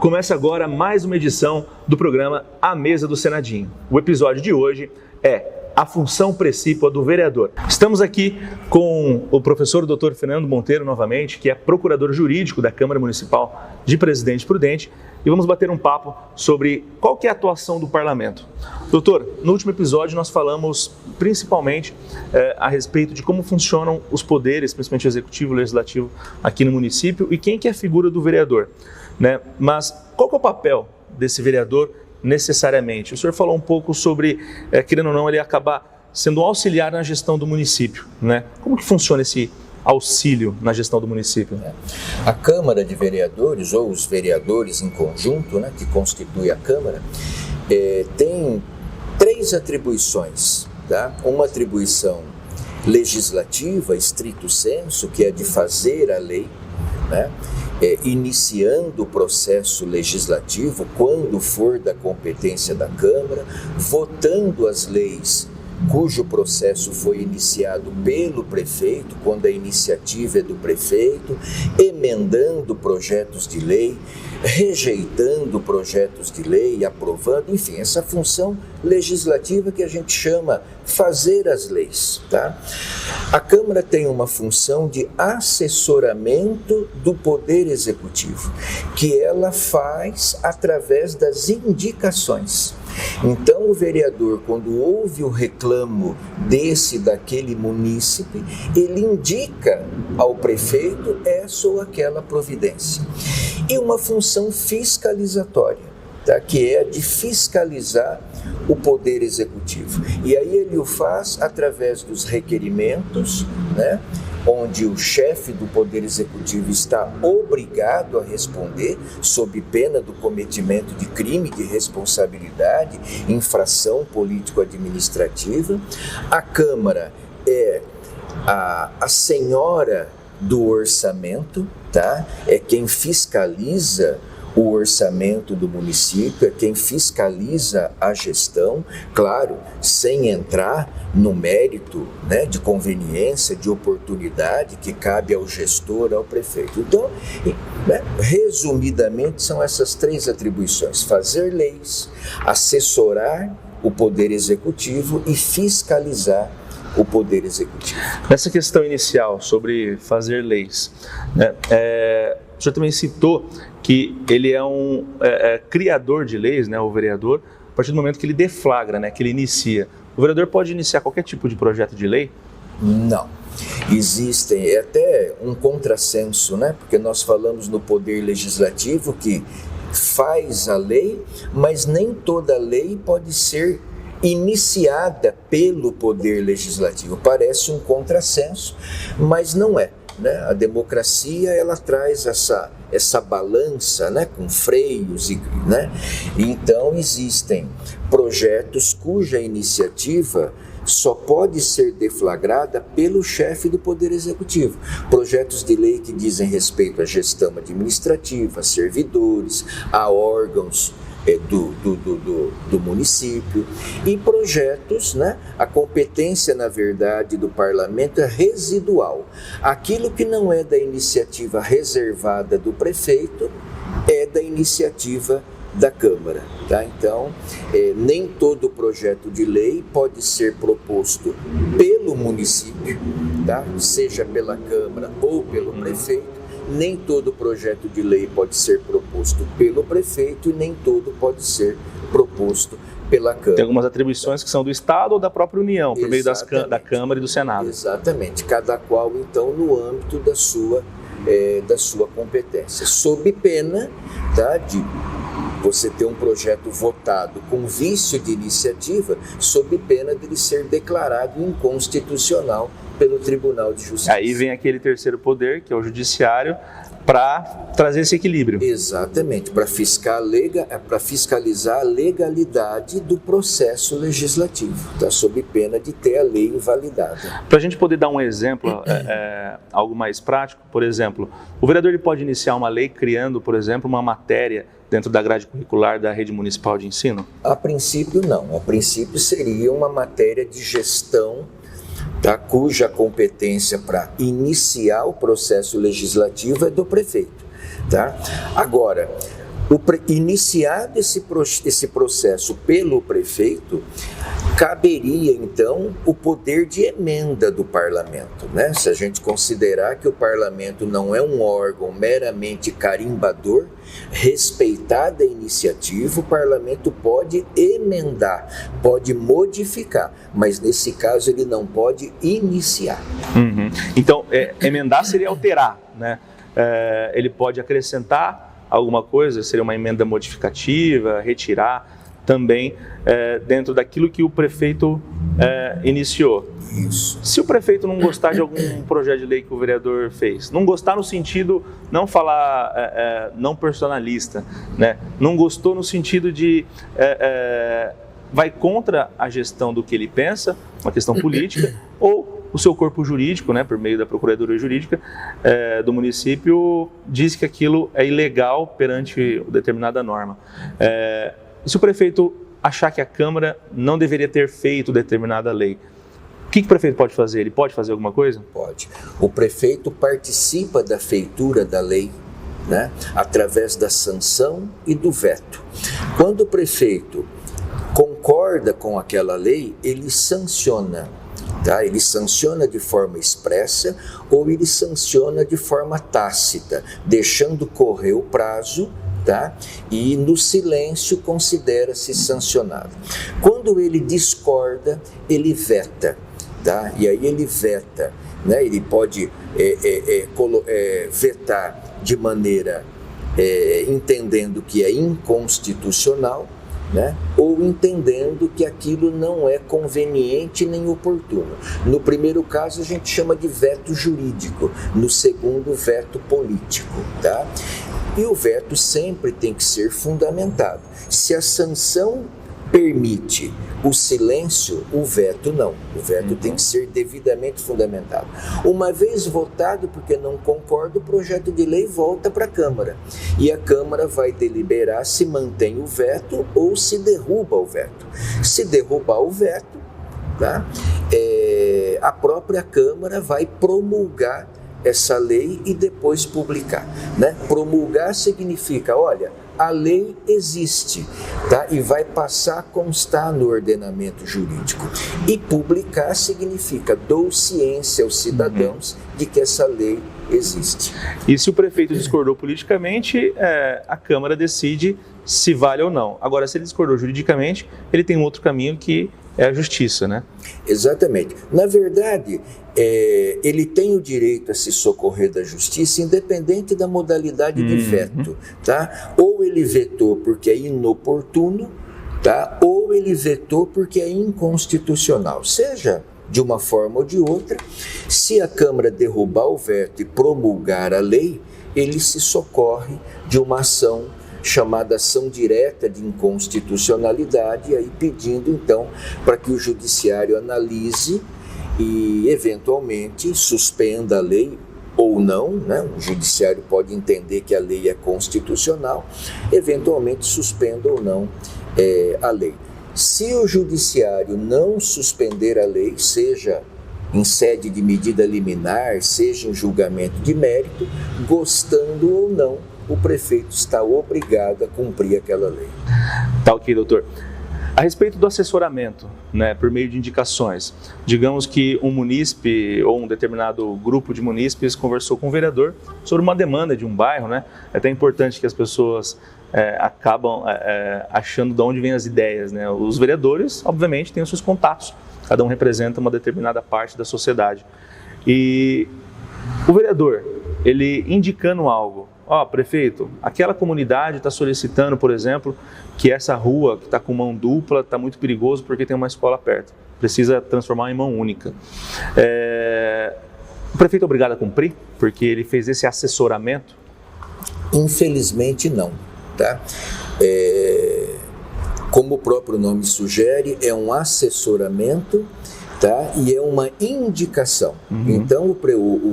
Começa agora mais uma edição do programa A Mesa do Senadinho. O episódio de hoje é a função precípua do vereador. Estamos aqui com o professor Dr. Fernando Monteiro novamente, que é procurador jurídico da Câmara Municipal de Presidente Prudente, e vamos bater um papo sobre qual que é a atuação do parlamento. Doutor, no último episódio nós falamos principalmente a respeito de como funcionam os poderes, principalmente o executivo e o legislativo aqui no município, e quem que é a figura do vereador, né? Mas qual que é o papel desse vereador necessariamente? O senhor falou um pouco sobre, querendo ou não, ele acabar sendo um auxiliar na gestão do município, né? Como que funciona esse auxílio na gestão do município? A Câmara de Vereadores, ou os vereadores em conjunto, né, que constitui a Câmara, tem três atribuições, tá? Uma atribuição legislativa, estrito sensu, que é de fazer a lei, né? Iniciando o processo legislativo quando for da competência da Câmara, votando as leis cujo processo foi iniciado pelo prefeito, quando a iniciativa é do prefeito, emendando projetos de lei, rejeitando projetos de lei, aprovando, enfim, essa função legislativa que a gente chama fazer as leis, tá? A Câmara tem uma função de assessoramento do Poder Executivo, que ela faz através das indicações. Então, o vereador, quando ouve o reclamo daquele munícipe, ele indica ao prefeito essa ou aquela providência. E uma função fiscalizatória, tá? Que é de fiscalizar o Poder Executivo. E aí ele o faz através dos requerimentos, né? Onde o chefe do Poder Executivo está obrigado a responder sob pena do cometimento de crime de responsabilidade, infração político-administrativa. A Câmara é a senhora do orçamento, tá? É quem fiscaliza o orçamento do município, é quem fiscaliza a gestão, claro, sem entrar no mérito, né, de conveniência, de oportunidade que cabe ao gestor, ao prefeito. Então, né, resumidamente, são essas três atribuições: fazer leis, assessorar o Poder Executivo e fiscalizar o Poder Executivo. Nessa questão inicial sobre fazer leis, né, o senhor também citou que ele é um criador de leis, né, o vereador, a partir do momento que ele deflagra, né, que ele inicia. O vereador pode iniciar qualquer tipo de projeto de lei? Não. Existem, até um contrassenso, né, porque nós falamos no Poder Legislativo que faz a lei, mas nem toda lei pode ser iniciada pelo Poder Legislativo. Parece um contrassenso, mas não é, né? A democracia, ela traz essa balança, né, com freios, né? Então existem projetos cuja iniciativa só pode ser deflagrada pelo chefe do Poder Executivo. Projetos de lei que dizem respeito à gestão administrativa, a servidores, a órgãos do município, e projetos, né? A competência, na verdade, do parlamento é residual. Aquilo que não é da iniciativa reservada do prefeito é da iniciativa da Câmara, tá? Então, nem todo projeto de lei pode ser proposto pelo município, tá? Seja pela Câmara ou pelo prefeito. Nem todo projeto de lei pode ser proposto pelo prefeito e nem todo pode ser proposto pela Câmara. Tem algumas atribuições que são do Estado ou da própria União, por meio da Câmara e do Senado. Exatamente, cada qual então no âmbito da sua competência, sob pena, tá, de você ter um projeto votado com vício de iniciativa, sob pena de ele ser declarado inconstitucional pelo Tribunal de Justiça. Aí vem aquele terceiro poder, que é o judiciário, para trazer esse equilíbrio. Exatamente, para fiscalizar a legalidade do processo legislativo, tá? Sob pena de ter a lei invalidada. Para a gente poder dar um exemplo, algo mais prático, por exemplo, o vereador ele pode iniciar uma lei criando, por exemplo, uma matéria dentro da grade curricular da rede municipal de ensino? A princípio não, a princípio seria uma matéria de gestão, tá, cuja competência para iniciar o processo legislativo é do prefeito, tá? Agora, Iniciado esse processo pelo prefeito, caberia então o poder de emenda do parlamento, né? Se a gente considerar que o parlamento não é um órgão meramente carimbador, respeitada a iniciativa, o parlamento pode emendar, pode modificar, mas nesse caso ele não pode iniciar. Uhum. Então, emendar seria alterar, né? Ele pode acrescentar alguma coisa, seria uma emenda modificativa, retirar também dentro daquilo que o prefeito iniciou. Isso. Se o prefeito não gostar de algum projeto de lei que o vereador fez, não gostar no sentido, não falar não personalista, né? Não gostou no sentido de vai contra a gestão do que ele pensa, uma questão política, ou o seu corpo jurídico, né, por meio da Procuradoria Jurídica do município, diz que aquilo é ilegal perante determinada norma. Se o prefeito achar que a Câmara não deveria ter feito determinada lei, o que o prefeito pode fazer? Ele pode fazer alguma coisa? Pode. O prefeito participa da feitura da lei, né, através da sanção e do veto. Quando o prefeito concorda com aquela lei, ele sanciona. Tá? Ele sanciona de forma expressa ou ele sanciona de forma tácita, deixando correr o prazo, tá? E no silêncio considera-se sancionado. Quando ele discorda, ele veta, tá? E aí ele veta, né? Ele pode vetar de maneira entendendo que é inconstitucional, né? Ou entendendo que aquilo não é conveniente nem oportuno. No primeiro caso a gente chama de veto jurídico, no segundo veto político, tá? E o veto sempre tem que ser fundamentado. Se a sanção permite o silêncio, o veto não. O veto tem que ser devidamente fundamentado. Uma vez votado, porque não concorda, o projeto de lei volta para a Câmara. E a Câmara vai deliberar se mantém o veto ou se derruba o veto. Se derrubar o veto, tá? A própria Câmara vai promulgar essa lei e depois publicar, né? Promulgar significa, olha, a lei existe, tá? E vai passar a constar no ordenamento jurídico. E publicar significa dou ciência aos cidadãos de que essa lei existe. E se o prefeito discordou politicamente, a Câmara decide se vale ou não. Agora, se ele discordou juridicamente, ele tem um outro caminho que é a justiça, né? Exatamente. Na verdade, ele tem o direito a se socorrer da justiça, independente da modalidade de veto, tá? Ou ele vetou porque é inoportuno, tá? Ou ele vetou porque é inconstitucional. Seja de uma forma ou de outra, se a Câmara derrubar o veto e promulgar a lei, ele se socorre de uma ação chamada ação direta de inconstitucionalidade, aí pedindo então para que o judiciário analise e eventualmente suspenda a lei ou não, né? O judiciário pode entender que a lei é constitucional, eventualmente suspenda ou não a lei. Se o judiciário não suspender a lei, seja em sede de medida liminar, seja em julgamento de mérito, gostando ou não, o prefeito está obrigado a cumprir aquela lei. Tá ok, doutor. A respeito do assessoramento, né, por meio de indicações, digamos que um munícipe ou um determinado grupo de munícipes conversou com o vereador sobre uma demanda de um bairro, né? É até importante que as pessoas acabam achando de onde vêm as ideias, né? Os vereadores, obviamente, têm os seus contatos, cada um representa uma determinada parte da sociedade. E o vereador, ele indicando algo, prefeito, aquela comunidade está solicitando, por exemplo, que essa rua que está com mão dupla está muito perigoso porque tem uma escola perto. Precisa transformar em mão única. O prefeito é obrigado a cumprir porque ele fez esse assessoramento? Infelizmente não, tá? Como o próprio nome sugere, é um assessoramento, tá? E é uma indicação. Então,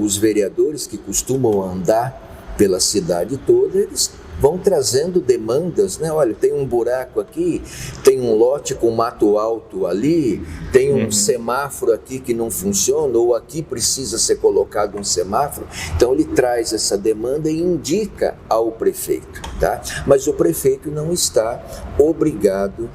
os vereadores que costumam andar pela cidade toda, eles vão trazendo demandas, né? Olha, tem um buraco aqui, tem um lote com mato alto ali, tem um semáforo aqui que não funciona, ou aqui precisa ser colocado um semáforo. Então ele traz essa demanda e indica ao prefeito, tá? Mas o prefeito não está obrigado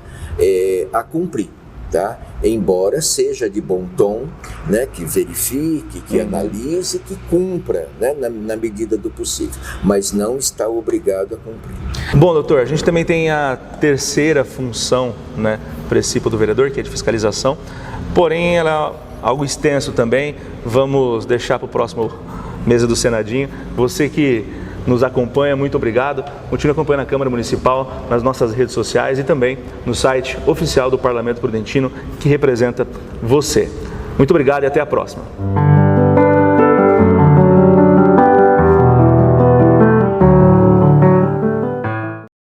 a cumprir, tá? Embora seja de bom tom, né, que verifique, que analise, que cumpra, né, na medida do possível, mas não está obrigado a cumprir. Bom, doutor, a gente também tem a terceira função, né, princípio do vereador, que é de fiscalização, porém ela é algo extenso também. Vamos deixar para o próximo Mesa do Senadinho. Você que nos acompanha, muito obrigado. Continue acompanhando a Câmara Municipal nas nossas redes sociais e também no site oficial do Parlamento Prudentino, que representa você. Muito obrigado e até a próxima.